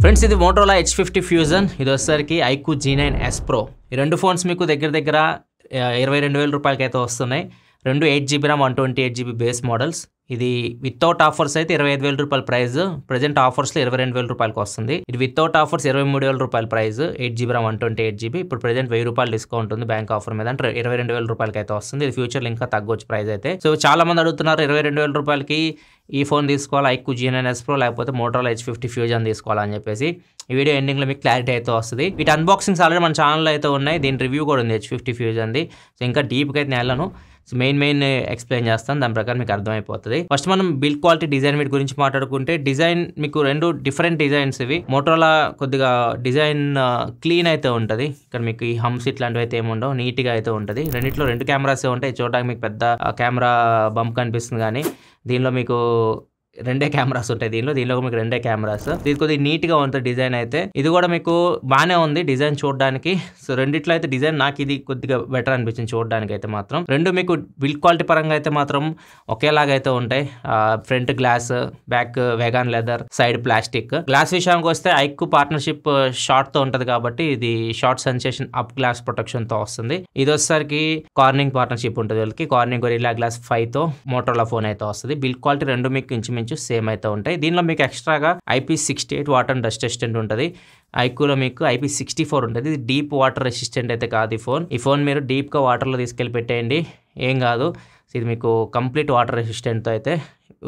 Friends ఇది Motorola H50 Fusion, ఇది వచ్చేసరికి ఐక్యూ G9 S Pro. ఈ రెండు ఫోన్స్ మీకు దగ్గర 22,000 రూపాయలకి అయితే వస్తున్నాయి. రెండు 8GB RAM 128GB base models. ఇది వితౌట్ ఆఫర్స్ అయితే 25,000 రూపాయల ప్రైస్, ప్రజెంట్ ఆఫర్స్లో 22,000 రూపాయలకి వస్తుంది. ఇది వితౌట్ ఆఫర్స్ 23,000 రూపాయల ప్రైస్, 8GB RAM 128GB. ఇప్పుడు ప్రజెంట్ 1000 రూపాయలు డిస్కౌంట్ ఉంది బ్యాంక్ ఆఫర్ మీద, అంటే 22,000 రూపాయలకి అయితే వస్తుంది. ఇది ఫ్యూచర్లో ఇంకా తగ్గొచ్చు ప్రైస్ అయితే. సో చాలా మంది అడుగుతున్నారు 22,000 రూపాయలకి ఈ ఫోన్ తీసుకోవాలి, ఐక్యూ G9 S Pro లేకపోతే మోటోరోలా H50 ఫ్యూజన్ తీసుకోవాలని చెప్పేసి. ఈ వీడియో ఎండింగ్లో మీకు క్లారిటీ అయితే వస్తుంది. వీటి అన్బాక్సింగ్స్ ఆల్రెడీ మన ఛానల్లో అయితే ఉన్నాయి, దీని రివ్యూ కూడా ఉంది H50 ఫ్యూజన్ది. సో ఇంకా డీప్గా అయితే వెళ్ళను, సో మెయిన్ ఎక్స్ప్లెయిన్ చేస్తాను, దాని ప్రకారం మీకు అర్థమైపోతుంది. ఫస్ట్ మనం బిల్డ్ క్వాలిటీ డిజైన్ వీటి గురించి మాట్లాడుకుంటే, డిజైన్ మీకు రెండు డిఫరెంట్ డిజైన్స్ ఇవి. మోటోరోలా కొద్దిగా డిజైన్ క్లీన్ అయితే ఉంటుంది, ఇక్కడ మీకు ఈ హమ్స్ ఇట్లాంటివి అయితే ఏముండవు, నీట్గా అయితే ఉంటుంది. రెండిట్లో 2 కెమెరాసే ఉంటాయి, చూడడానికి మీకు పెద్ద కెమెరా బంప్ కనిపిస్తుంది, కానీ దీనిలో మీకు 2 కెమెరాస్ ఉంటాయి. దీనిలో మీకు 2 కెమెరాస్. ఇది కొద్దిగా నీట్గా ఉంటుంది డిజైన్ అయితే. ఇది కూడా మీకు బాగానే ఉంది డిజైన్ చూడడానికి. సో రెండిట్లో అయితే డిజైన్ నాకు ఇది కొద్దిగా బెటర్ అనిపించింది చూడడానికి అయితే మాత్రం. రెండు మీకు బిల్డ్ క్వాలిటీ పరంగా అయితే మాత్రం ఒకేలాగా అయితే ఉంటాయి. Front glass, back vegan leather, side plastic. Glass విషయానికి వస్తే ఐక్యూ పార్ట్నర్షిప్ షార్ట్తో ఉంటుంది కాబట్టి ఇది షార్ట్ సెన్సేషన్ అప్ గ్లాస్ ప్రొటెక్షన్తో వస్తుంది. ఇది వచ్చేసరికి కార్నింగ్ పార్ట్నర్షిప్ ఉంటుంది వీళ్ళకి, కార్నింగ్ గొరిల్లా గ్లాస్ 5తో మోటోరోలా ఫోన్ అయితే వస్తుంది. బిల్డ్ క్వాలిటీ రెండు మీకు ఇంచుమించు సేమ్ అయితే ఉంటాయి. దీనిలో మీకు ఎక్స్ట్రాగా IP68 water and dust resistant ఉంటుంది. ఐక్యూలో మీకు IP64 ఉంటుంది. ఇది డీప్ వాటర్ రెసిస్టెంట్ అయితే కాదు ఈ ఫోన్ మీరు డీప్గా వాటర్లో తీసుకెళ్ళి పెట్టేయండి, ఏం కాదు. ఇది మీకు కంప్లీట్ వాటర్ రెసిస్టెంట్తో అయితే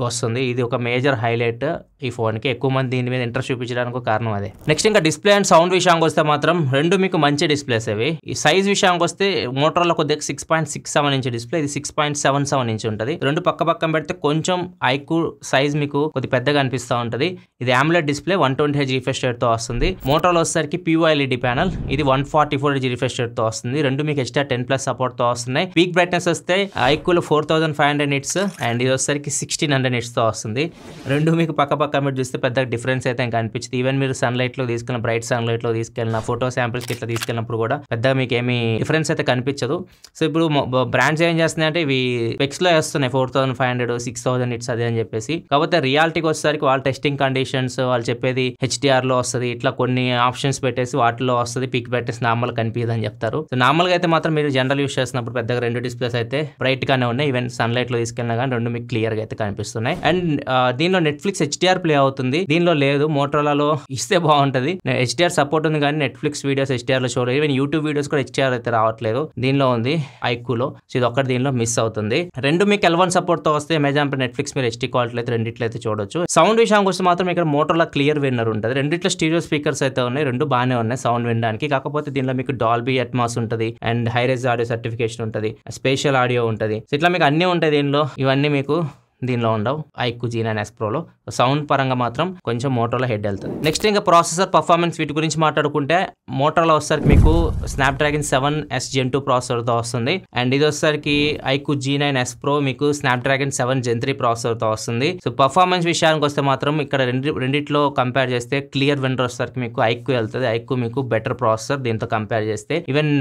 వస్తుంది. ఇది ఒక మేజర్ హైలైట్ ఈ ఫోన్కి. ఎక్కువ మంది దీని మీద ఇంట్రెస్ట్ చూపించడానికి కారణం అదే. నెక్స్ట్ ఇంకా డిస్ప్లే అండ్ సౌండ్ విషయానికి వస్తే మాత్రం రెండు మీకు మంచి డిస్ప్లేస్ అవి. ఈ సైజ్ విషయానికి వస్తే మోటోరోలా కొద్దిగా 6.67 ఇంచ్ డిస్ప్లే, ఇది 6.77 ఇంచ్ ఉంటుంది. రెండు పక్కన పెడితే కొంచెం ఐక్యూ సైజ్ మీకు కొద్ది పెద్దగా అనిపిస్తూ ఉంటుంది. ఇది AMOLED డిస్ప్లే 120Hz రిఫ్రెష్ రేట్తో వస్తుంది. మోటోరోలా వచ్చేసరికి POLED ప్యానల్, ఇది 144Hz రిఫ్రెష్ రేట్తో వస్తుంది. రెండు మీకు HDR10+ సపోర్ట్తో వస్తున్నాయి. పీక్ బ్రైట్నెస్ వస్తే ఐక్యూలో 4500 నిట్స్ అండ్ ఇది వచ్చేసరికి 1600 నిట్స్తో వస్తుంది. రెండు మీకు పక్క మీరు చూస్తే పెద్ద డిఫరెన్స్ అయితే ఇంకా అనిపించింది. ఈవెన్ మీరు సన్లైట్లో తీసుకెళ్ళిన, బ్రైట్ సన్లైట్లో తీసుకెళ్ళిన, ఫోటో శాంపిల్స్కి ఇట్లా తీసుకెళ్ళినప్పుడు కూడా పెద్దగా మీకు ఏమి డిఫరెన్స్ అయితే కనిపించదు. సో ఇప్పుడు బ్రాండ్స్ ఏం చేస్తున్నాయి అంటే ఇవి స్పెక్స్లో వేస్తున్నాయి 4500, 6000 నిట్స్ అదే అని చెప్పేసి. కాకపోతే రియాలిటీకి వచ్చేసరికి వాళ్ళ టెస్టింగ్ కండిషన్స్ వాళ్ళు చెప్పేది HDRలో వస్తుంది, ఇట్లా కొన్ని ఆప్షన్స్ పెట్టేసి వాటిలో వస్తుంది. పీక్ బ్రైట్నెస్ నార్మల్ కనిపించదు అని చెప్తారు. సో నార్మల్గా అయితే మాత్రం మీరు జనరల్ యూస్ చేస్తున్నప్పుడు పెద్దగా రెండు డిస్ప్లేస్ అయితే బ్రైట్ గానే ఉన్నాయి. ఈవెన్ సన్లైట్లో తీసుకెళ్ళినా కానీ రెండు మీకు క్లియర్గా అయితే కనిపిస్తున్నాయి. అండ్ దీనిలో నెట్ఫ్లిక్స్ HDR ప్లే అవుతుంది, దీనిలో లేదు. మోటోరోలాలో ఇస్తే బాగుంటుంది. HDR సపోర్ట్ ఉంది కానీ నెట్ఫ్లిక్స్ వీడియోస్ HDRలో చూడలేదు. ఈవెన్ యూట్యూబ్ వీడియోస్ కూడా HDR అయితే రావట్లేదు, దీనిలో ఉంది ఐక్యూలో. సో ఇది ఒక్కటి దీనిలో మిస్ అవుతుంది. రెండు మీకు L1 సపోర్ట్తో వస్తే అమెజాన్ నెట్ఫ్లిక్స్ మీరు HD క్వాలిటీ అయితే రెండిట్లో అయితే చూడొచ్చు. సౌండ్ విషయానికి వస్తే మాత్రం ఇక్కడ మోటోరోలా క్లియర్ విన్నర్ ఉంటుంది. రెండిట్లో స్టీరియో స్పీకర్స్ అయితే ఉన్నాయి, రెండు బాగానే ఉన్నాయి సౌండ్ వినడానికి. కాకపోతే దీనిలో మీకు డాల్బీ అట్మాస్ ఉంటుంది అండ్ హైరేజ్ ఆడియో సర్టిఫికేషన్ ఉంటుంది, స్పేషల్ ఆడియో ఉంటుంది. సో ఇట్లా మీకు అన్నీ ఉంటాయి దీనిలో, ఇవన్నీ మీకు దీనిలో ఉండవు ఐక్యూ G9 S Proలో. సౌండ్ పరంగా మాత్రం కొంచెం మోటోరోలా హెడ్ వెళ్తుంది. నెక్స్ట్ ఇంకా ప్రాసెసర్ పర్ఫార్మెన్స్ వీటి గురించి మాట్లాడుకుంటే, మోటోరోలా వచ్చేసరికి మీకు స్నాప్డ్రాగన్ 7S Gen 2 ప్రాసెసర్తో వస్తుంది. అండ్ ఇది వచ్చేసరికి ఐక్యూ G9 S Pro మీకు స్నాప్డ్రాగన్ 7 Gen 3 ప్రాసెసర్తో వస్తుంది. సో పర్ఫార్మెన్స్ విషయానికి వస్తే మాత్రం ఇక్కడ రెండిట్లో కంపేర్ చేస్తే క్లియర్ విన్నర్ వచ్చేసరికి మీకు ఐక్యూ వెళ్తుంది. ఐక్యూ మీకు బెటర్ ప్రాసెసర్ దీంతో కంపేర్ చేస్తే. ఈవెన్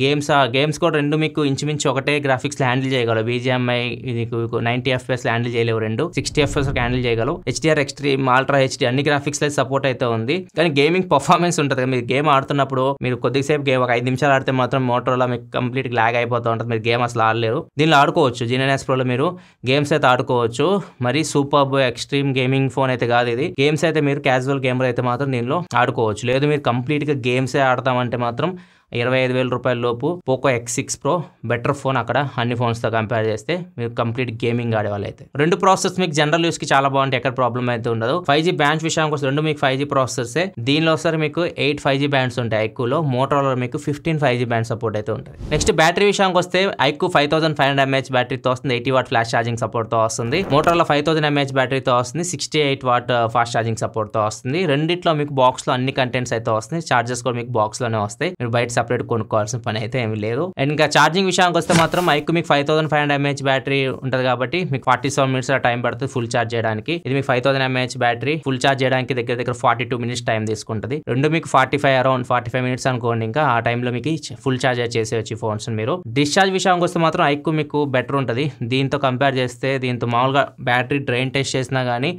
గేమ్స్ కూడా రెండు మీకు ఇంచుమించు ఒకటే గ్రాఫిక్స్ హ్యాండిల్ చేయగలవు. BGMI ఇది 90 FPS హ్యాండిల్ చేయలేవు, రెండు 60 FPS హ్యాండిల్ చేయగలవు. HDR ఎక్స్ట్రీమ్, అల్ట్రా HD అన్ని గ్రాఫిక్స్ లో సపోర్ట్ అయితే ఉంది. కానీ గేమింగ్ పర్ఫార్మెన్స్ ఉంటుంది కదా, మీరు గేమ్ ఆడుతున్నప్పుడు మీరు కొద్దిసేపు గేమ్ ఒక 5 నిమిషాలు ఆడితే మాత్రం మోటోరోలా మీకు కంప్లీట్ లాగ్ అయిపోతూ ఉంటుంది, మీరు గేమ్ అసలు ఆడలేరు. దీనిలో ఆడుకోవచ్చు, G9 S Proలో మీరు గేమ్స్ అయితే ఆడుకోవచ్చు. మరి సూపర్ ఎక్స్ట్రీమ్ గేమింగ్ ఫోన్ అయితే కాదు ఇది. గేమ్స్ అయితే మీరు క్యాజువల్ గేమర్ అయితే మాత్రం దీనిలో ఆడుకోవచ్చు. లేదు మీరు కంప్లీట్ గా గేమ్సే ఆడతామంటే మాత్రం 25,000 రూపాయల లోపు Poco X6 Pro better phone అక్కడ అన్ని ఫోన్స్తో కంపేర్ చేస్తే, మీరు కంప్లీట్ గేమింగ్ ఆడేవాళ్ళు అయితే. రెండు ప్రాసెసర్స్ మీకు జనరల్ యూస్కి చాలా బాగుంటాయి, ఎక్కడ ప్రాబ్లం అయితే ఉండదు. 5G బ్యాండ్స్ విషయానికి వస్తే రెండు మీకు 5G ప్రాసెసర్సే. దీనిలో వస్తారు మీకు 8 5G బ్యాండ్స్ ఉంటాయి ఐక్యూలో. మోటోరోలా మీకు 15 5G బ్యాండ్ సపోర్ట్ అయితే ఉంటుంది. నెక్స్ట్ బ్యాటరీ విషయానికి వస్తే ఐక్యూ 5500 mAh బ్యాటరీతో వస్తుంది, 80 వాట్ ఫ్లాష్ ఛార్జింగ్ సపోర్ట్తో వస్తుంది. మోటోరోలా 5000 mAh బ్యాటరీతో వస్తుంది, 68 వాట్ ఫాస్ట్ ఛార్జింగ్ సపోర్ట్తో వస్తుంది. రెండిట్లో మీకు బాక్స్లో అన్ని కంటెంట్స్ అయితే వస్తాయి. చార్జెస్ కూడా మీకు బాక్స్లోనే వస్తాయి, మీరు బయట సపరేట్ కొనుక్కోవాల్సిన పని అయితే ఏమి లేదు. అండ్ ఇంకా ఛార్జింగ్ విషయానికి వస్తే మాత్రం ఐక్యూ మీకు 5500 mAh బ్యాటరీ ఉంటుంది కాబట్టి మీకు 47 మినిట్స్ టైం పడుతుంది ఫుల్ ఛార్జ్ చేయడానికి. ఇది మీకు 5000 mAh బ్యాటరీ ఫుల్ ఛార్జ్ చేయడానికి దగ్గర 42 మినిట్స్ టైం తీసుకుంటుంది. రెండు మీకు 45 మినిట్స్ అనుకోండి. ఇంకా ఆ టైంలో మీకు ఫుల్ ఛార్జ్ చేసేవచ్చు ఫోన్స్ మీరు. డిశ్చార్జ్ విషయానికి వస్తే మాత్రం ఐక్యూ మీకు బెటర్ ఉంటుంది దీంతో కంపేర్ చేస్తే. దీంతో మామూలుగా బ్యాటరీ డ్రైన్ టెస్ట్ చేసినా కానీ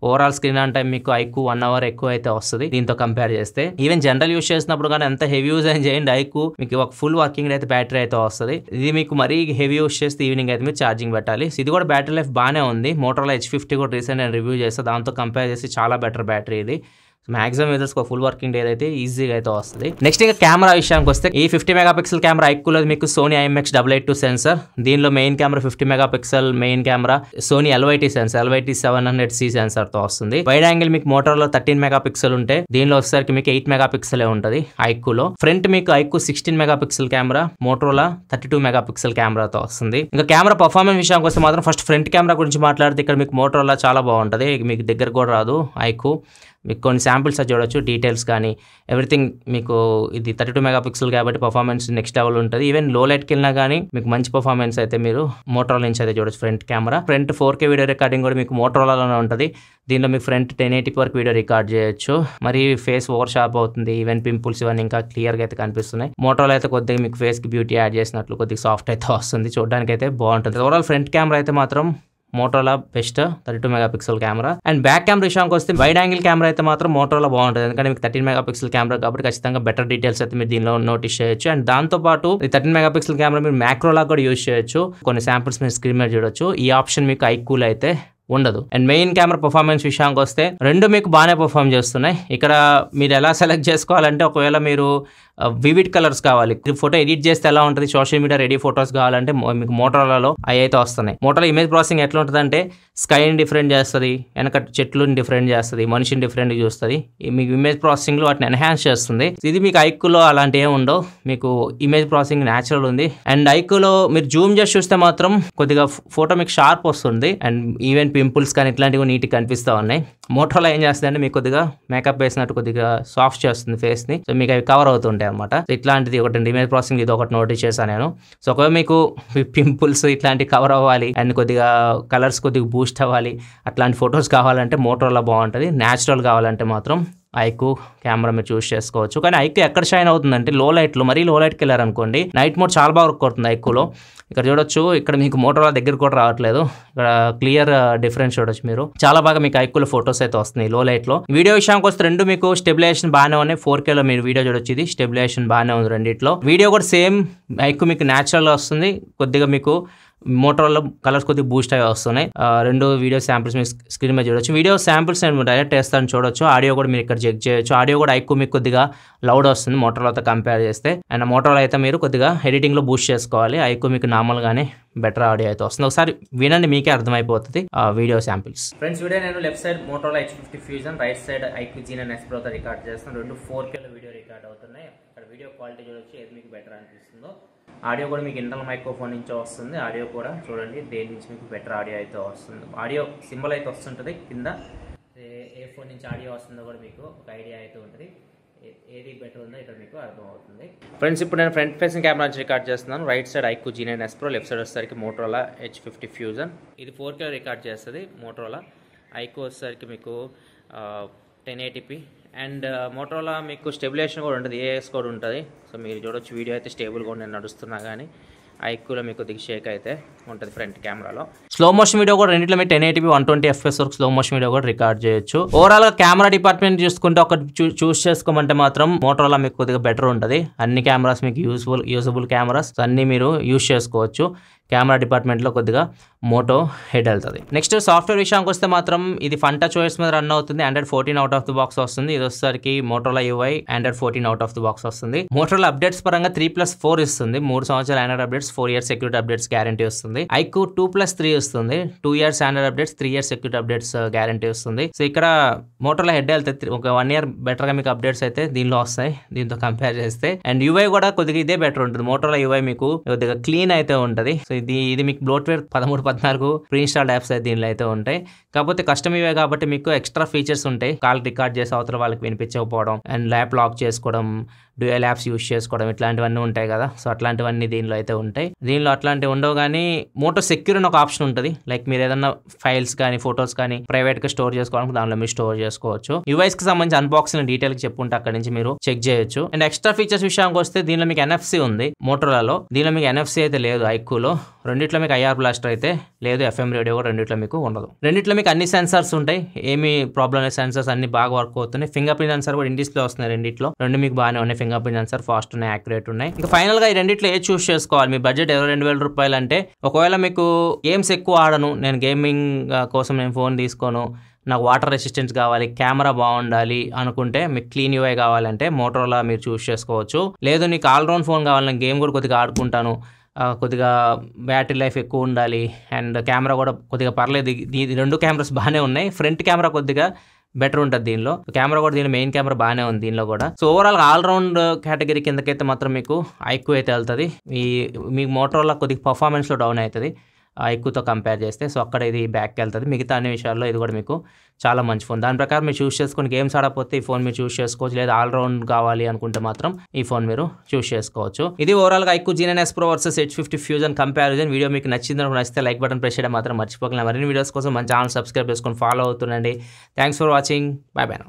ఓవరాల్ స్క్రీన్ ఆన్ టైం మీకు ఐక్యూ 1 అవర్ ఎక్కువ అయితే వస్తుంది దీంతో కంపేర్ చేస్తే. ఈవెన్ జనరల్ యూస్ చేసినప్పుడు కానీ ఎంత హెవీ యూజ్ అయిన చేయండి ఐక్యూ మీకు ఒక ఫుల్ వర్కింగ్ అయితే బ్యాటరీ అయితే వస్తుంది. ఇది మీకు మరీ హెవీ యూస్ చేస్తే ఈవినింగ్ అయితే మీరు ఛార్జింగ్ పెట్టాలి. ఇది కూడా బ్యాటరీ లైఫ్ బాగానే ఉంది. మోటరోలా H50 కూడా రీసెంట్ నేను రివ్యూ చేస్తాను, దాంతో కంపేర్ చేసి చాలా బెటర్ బ్యాటరీ ఇది. మాక్సిమం యూజర్స్కి ఫుల్ వర్కింగ్ డే అయితే ఈజీగా అయితే వస్తుంది. నెక్స్ట్ ఇంకా కెమెరా విషయానికి వస్తే ఈ 50 మెగాపిక్సెల్ కెమెరా ఐక్యూలో మీకు సోనీ IMX882 సెన్సర్. దీనిలో main camera 50 megapixel main camera, Sony LYT sensor LYT 700C సెన్సర్తో వస్తుంది. వైడ్ యాంగిల్ మీకు మోటరోలా 13 మెగాపిక్సెల్ ఉంటే దీనిలో వచ్చేసరికి మీకు 8 మెగాపిక్సెలే ఉంటుంది ఐక్యూలో. ఫ్రంట్ మీకు iQOO 16 megapixel camera, Motorola 32 megapixel కెమెరాతో వస్తుంది. ఇంకా కెమెరా పర్ఫార్మెన్స్ విషయానికి వస్తే మాత్రం ఫస్ట్ ఫ్రంట్ కెమెరా గురించి మాట్లాడితే ఇక్కడ మీకు మోటరోలా చాలా బాగుంటుంది. మీకు దగ్గర కూడా రాదు ఐక్యూ. మీకు కొన్ని శాంపిల్స్ చూడొచ్చు, డీటెయిల్స్ కానీ ఎవ్రీథింగ్ మీకు ఇది 32 మెగాపిక్సెల్ కాబట్టి పర్ఫార్మెన్స్ నెక్స్ట్ లెవెల్ ఉంటుంది. ఈవెన్ లో లైట్కి వెళ్ళినా కానీ మీకు మంచి పర్ఫార్మెన్స్ అయితే మీరు మోటరోలా నుంచి అయితే చూడొచ్చు. Front camera, front 4K video recording కూడా మీకు మోటరోలాలోనే ఉంటుంది. దీనిలో మీకు ఫ్రంట్ 1080p వరకు వీడియో రికార్డ్ చేయొచ్చు. మరి ఫేస్ ఓవర్ షార్ప్ అవుతుంది, ఈవెన్ పింపుల్స్ ఇవన్నీ ఇంకా క్లియర్గా అయితే కనిపిస్తున్నాయి. మోటరోలా అయితే కొద్దిగా మీకు ఫేస్కి బ్యూటీ యాడ్ చేసినట్లు కొద్దిగా సాఫ్ట్ అయితే వస్తుంది, చూడడానికి అయితే బాగుంటుంది. ఓవరాల్ ఫ్రంట్ కెమెరా అయితే మాత్రం Motorola best 32 megapixel camera. And back camera విషయానికి వస్తే వైడ్ యాంగిల్ కెమెరా అయితే మాత్రం మోటరోలా బాగుంటుంది, ఎందుకంటే మీకు 13 మెగాపిక్సెల్ కెమెరా కాబట్టి ఖచ్చితంగా బెటర్ డీటెయిల్స్ అయితే మీరు దీనిలో నోటీస్ చేయొచ్చు. అండ్ దాంతోపాటు ఈ 13 మెగాపిక్సెల్ కెమెరా మీరు మ్యాక్రోలా కూడా యూజ్ చేయొచ్చు. కొన్ని శాంపిల్స్ మీరు స్క్రీన్ మీద చూడొచ్చు. ఈ ఆప్షన్ మీకు ఐక్యూలో అయితే ఉండదు. అండ్ మెయిన్ కెమెరా పర్ఫార్మెన్స్ విషయానికి వస్తే రెండు మీకు బాగానే పర్ఫార్మ్ చేస్తున్నాయి. ఇక్కడ మీరు ఎలా సెలెక్ట్ చేసుకోవాలంటే ఒకవేళ మీరు వివిడ్ కలర్స్ కావాలి, ఫోటో ఎడిట్ చేస్తే ఎలా ఉంటుంది, సోషల్ మీడియా రెడీ ఫొటోస్ కావాలంటే మీకు మోటరోలాలో అవి అయితే వస్తున్నాయి. మోటరోలా ఇమేజ్ ప్రాసెసింగ్ ఎట్లా ఉంటుంది అంటే స్కైని డిఫరెంట్ చేస్తుంది, వెనక చెట్లను డిఫరెంట్ చేస్తుంది, మనిషిని డిఫరెంట్ చూస్తుంది. మీకు ఇమేజ్ ప్రాసెసింగ్లో వాటిని ఎన్హాన్స్ చేస్తుంది. ఇది మీకు ఐక్యూలో అలాంటి ఏమి ఉండవు, మీకు ఇమేజ్ ప్రాసెసింగ్ న్యాచురల్ ఉంది. అండ్ ఐక్యూలో మీరు జూమ్ చేసి చూస్తే మాత్రం కొద్దిగా ఫోటో మీకు షార్ప్ వస్తుంది. అండ్ ఈవెన్ పింపుల్స్ కానీ ఇట్లాంటివి నీట్గా కనిపిస్తూ ఉన్నాయి. మోటరోలా ఏం చేస్తుంది అంటే మీకు కొద్దిగా మేకప్ వేసినట్టు కొద్దిగా సాఫ్ట్ చేస్తుంది ఫేస్ని, సో మీకు అవి కవర్ అవుతుంటాయి అనమాట. ఇట్లాంటిది ఒకటి ఇమేజ్ ప్రాసెసింగ్ ఇది ఒకటి నోటీస్ చేశాను నేను. సో ఒకవేళ మీకు పింపుల్స్ ఇట్లాంటివి కవర్ అవ్వాలి అండ్ కొద్దిగా కలర్స్ కొద్దిగా బూస్ట్ అవ్వాలి, అట్లాంటి ఫొటోస్ కావాలంటే మోటరోలా బాగుంటుంది. న్యాచురల్ కావాలంటే మాత్రం ఐక్యూ కెమెరా మీరు చూస్ చేసుకోవచ్చు. కానీ ఐక్యూ ఎక్కడ షైన్ అవుతుందంటే లో లైట్లో, మరీ లో లైట్కి వెళ్ళారనుకోండి నైట్ మోడ్ చాలా బాగా వర్క్ అవుతుంది ఐక్యూలో. ఇక్కడ చూడొచ్చు, ఇక్కడ మీకు మోటరోలా దగ్గర కూడా రావట్లేదు, ఇక్కడ క్లియర్ డిఫరెన్స్ చూడొచ్చు మీరు. చాలా బాగా మీకు ఐక్యూలో ఫొటోస్ అయితే వస్తున్నాయి లో లైట్లో. వీడియో విషయానికి వస్తే రెండు మీకు స్టెబిలైజేషన్ బాగానే ఉన్నాయి. 4Kలో మీరు వీడియో చూడొచ్చు, ఇది స్టెబిలైజేషన్ బాగానే ఉంది రెండిట్లో. వీడియో కూడా సేమ్ ఐక్యూ మీకు న్యాచురల్గా వస్తుంది, కొద్దిగా మీకు మోటరోలా కలర్స్ కొద్దిగా బూస్ట్ అయ్యి వస్తున్నాయి. రెండు వీడియో శాంపిల్స్ మీరు స్క్రీన్ మీద చూడొచ్చు. వీడియో శాంపిల్స్ నేను డైరెక్ట్ వేస్తాను చూడొచ్చు. ఆడియో కూడా మీరు ఇక్కడ చెక్ చేయొచ్చు. ఆడియో కూడా ఐక్యూ మీకు కొద్దిగా లౌడ్ వస్తుంది మోటరోలాతో కంపేర్ చేస్తే. అండ్ మోటరోలా అయితే మీరు కొద్దిగా ఎడిటింగ్లో బూస్ట్ చేసుకోవాలి. ఐక్యూ మీకు నార్మల్గానే బెటర్ ఆడియో అయితే వస్తుంది. ఒకసారి వినండి, మీకే అర్థమైపోతుంది వీడియో శాంపిల్స్. ఫ్రెండ్స్, వీడియో నేను left side Motorola H50 fusion, right side iQOO G9 S Proతో రికార్డ్ చేస్తాను. రెండు 4Kలో వీడియో రికార్డ్ అవుతున్నాయి. అక్కడ వీడియో క్వాలిటీ చూడొచ్చు, ఏది మీకు బెటర్ అనిపిస్తుందో. ఆడియో కూడా మీకు ఇంటర్నల్ మైక్రోఫోన్ నుంచి వస్తుంది. ఆడియో కూడా చూడండి దేని నుంచి మీకు బెటర్ ఆడియో అయితే వస్తుంది. ఆడియో సింబల్ అయితే వస్తుంటుంది కింద, ఏ ఫోన్ నుంచి ఆడియో వస్తుందో కూడా మీకు ఒక ఐడియా అయితే ఉంటుంది. ఏది బెటర్ ఉందో ఇక్కడ మీకు అర్థమవుతుంది. ఫ్రెండ్స్, ఇప్పుడు నేను ఫ్రంట్ ఫేసింగ్ కెమెరా నుంచి రికార్డ్ చేస్తున్నాను. Right side iQOO G9 S Pro, left side వచ్చేసరికి మోటరోలా H50 ఫ్యూజన్. ఇది 4K రికార్డ్ చేస్తుంది మోటరోలా. ఐక్యూ వచ్చేసరికి మీకు 1080p. అండ్ మోటరోలా మీకు స్టెబిలైజేషన్ కూడా ఉంటుంది, AIS కూడా ఉంటుంది. సో మీరు చూడొచ్చు, వీడియో అయితే స్టేబుల్గా నేను నడుస్తున్నా కానీ ఐక్యూలో మీకు కొద్దిగా షేక్ అయితే ఉంటుంది ఫ్రంట్ కెమెరాలో. స్లో మోషన్ వీడియో కూడా రెండింటిలో మీరు 1080p 120 FPS వరకు స్లో మోషన్ వీడియో కూడా రికార్డ్ చేయొచ్చు. ఓవరాల్గా కెమెరా డిపార్ట్మెంట్ చూసుకుంటే ఒకటి చూస్ చేసుకోమంటే మాత్రం మోటరోలా మీకు కొద్దిగా బెటర్ ఉంటుంది. అన్ని కెమెరాస్ మీకు యూజబుల్ కెమెరాస్ అన్నీ మీరు యూజ్ చేసుకోవచ్చు. కెమెరా డిపార్ట్మెంట్లో కొద్దిగా మోటో హెడ్ వెళ్తుంది. నెక్స్ట్ సాఫ్ట్వేర్ విషయానికి వస్తే మాత్రం ఇది ఫన్ టచ్ OS మీద రన్ అవుతుంది. Android 14 out of the box వస్తుంది. ఇది వచ్చేసరికి Motorola UI Android 14 out of the box వస్తుంది. మోటరోలా అప్డేట్స్ పరంగా 3+4 ఇస్తుంది. 3 సంవత్సరాల Android updates, 4 years security updates guarantee వస్తుంది. ఐక్యూ 2+3 ఇస్తుంది. 2 years Android updates, 3 years security updates guarantee వస్తుంది. సో ఇక్కడ మోటరోలా హెడ్ వెళ్తే ఒక 1 year బెటర్గా మీకు అప్డేట్స్ అయితే దీనిలో వస్తాయి దీంతో కంపేర్ చేస్తే. అండ్ UI కూడా కొద్దిగా ఇదే బెటర్ ఉంటుంది. మోటరోలా UI మీకు కొద్దిగా క్లీన్ అయితే ఉంటుంది. సో ఇది మీకు బ్లోట్వేర్ 13-14 ప్రీ ఇన్స్టాల్డ్ యాప్స్ అయితే దీనిలో అయితే ఉంటాయి. కాకపోతే కస్టమ్ UI కాబట్టి మీకు ఎక్స్ట్రా ఫీచర్స్ ఉంటాయి. కాల్ రికార్డ్ చేసి అవతల వాళ్ళకి వినిపించకపోవడం, అండ్ ల్యాప్ లాక్ చేసుకోవడం, డ్యూయల్ యాప్స్ యూస్ చేసుకోవడం, ఇట్లాంటివన్నీ ఉంటాయి కదా. సో అట్లాంటివన్నీ దీనిలో అయితే ఉంటాయి. దీనిలో అట్లాంటివి ఉండవు. కానీ మోటో సెక్యూర్ అని ఒక ఆప్షన్ ఉంటుంది. లైక్ మీరు ఏదన్నా ఫైల్స్ కానీ ఫొటోస్ కానీ ప్రైవేట్గా స్టోర్ చేసుకోవడానికి దానిలో మీరు స్టోర్ చేసుకోవచ్చు. యూఐస్కి సంబంధించి అన్బాక్సింగ్ డీటెయిల్కి చెప్పుంటే అక్కడ నుంచి మీరు చెక్ చేయొచ్చు. అండ్ ఎక్స్ట్రా ఫీచర్స్ విషయానికి వస్తే దీనిలో మీకు NFC ఉంది మోటరోలాలో. దీనిలో మీకు NFC అయితే లేదు ఐక్యూలో. రెండిట్లో మీకు ఐఆర్ బ్లాస్టర్ అయితే లేదు, ఎఫ్ఎం రేడియో కూడా రెండిట్లో మీకు ఉండదు. రెండిట్లో మీకు అన్ని సెన్సార్స్ ఉంటాయి, ఏమి ప్రాబ్లం లేదు, సెన్సార్స్ అన్ని బాగా వర్క్ అవుతున్నాయి. ఫింగర్ ప్రింట్ సెన్సార్ కూడా ఇన్ డిస్ప్లే వస్తున్నాయి రెండిట్లో, రెండు మీకు బాగానే ఉన్నాయి. ఫింగర్ ప్రింట్ సెన్సార్ ఫాస్ట్ ఉన్నాయి, యాక్యురేట్ ఉన్నాయి. ఇంకా ఫైనల్ గా ఈ రెండిట్లో ఏది చూస్ చేసుకోవాలి, మీ బడ్జెట్ 22,000 రూపాయలు అంటే, ఒకవేళ మీకు గేమ్స్ ఎక్కువ ఆడను, నేను గేమింగ్ కోసం నేను ఫోన్ తీసుకోను, నాకు వాటర్ రెసిస్టెన్స్ కావాలి, కెమెరా బాగుండాలి అనుకుంటే, మీకు క్లీన్ యూఐ కావాలంటే మోటరోలా మీరు చూస్ చేసుకోవచ్చు. లేదు నీకు ఆల్రౌండ్ ఫోన్ కావాలి, నేను గేమ్ కూడా కొద్దిగా ఆడుకుంటాను, కొద్దిగా బ్యాటరీ లైఫ్ ఎక్కువ ఉండాలి అండ్ కెమెరా కూడా కొద్దిగా పర్లేదు, ఇది రెండు కెమెరాస్ బాగానే ఉన్నాయి. ఫ్రంట్ కెమెరా కొద్దిగా బెటర్ ఉంటుంది దీనిలో, కెమెరా కూడా దీనిలో మెయిన్ కెమెరా బాగానే ఉంది దీనిలో కూడా. సో ఓవరాల్ ఆల్రౌండ్ కేటగిరీ కిందకైతే మాత్రం మీకు ఐక్యూ అయితే వెళ్తుంది. మీకు మోటరోలా కొద్దిగా పర్ఫార్మెన్స్లో డౌన్ అవుతుంది ఐక్యూతో కంపేర్ చేస్తే. సో అక్కడ ఇది బ్యాక్కి వెళ్తుంది. మిగతా అన్ని విషయాల్లో ఇది కూడా మీకు చాలా మంచి ఫోన్. దాని ప్రకారం మీరు చూస్ చేసుకుని గేమ్స్ ఆడకపోతే ఈ ఫోన్ మీరు చూస్ చేసుకోవచ్చు, లేదా ఆల్రౌండ్ కావాలి అనుకుంటే మాత్రం ఈ ఫోన్ మీరు చూస్ చేసుకోవచ్చు. ఇది ఓవరాల్గా iQOO G9 S Pro versus H50 Fusion comparison. Video మీకు నచ్చితే లైక్ బటన్ ప్రెస్ చేయడం మాత్రం మర్చిపోకండి. మరిన్ని వీడియోస్ కోసం మన ఛానల్ సబ్స్క్రైబ్ చేసుకొని ఫాలో అవుతుండండి. Thanks for watching. Bye by.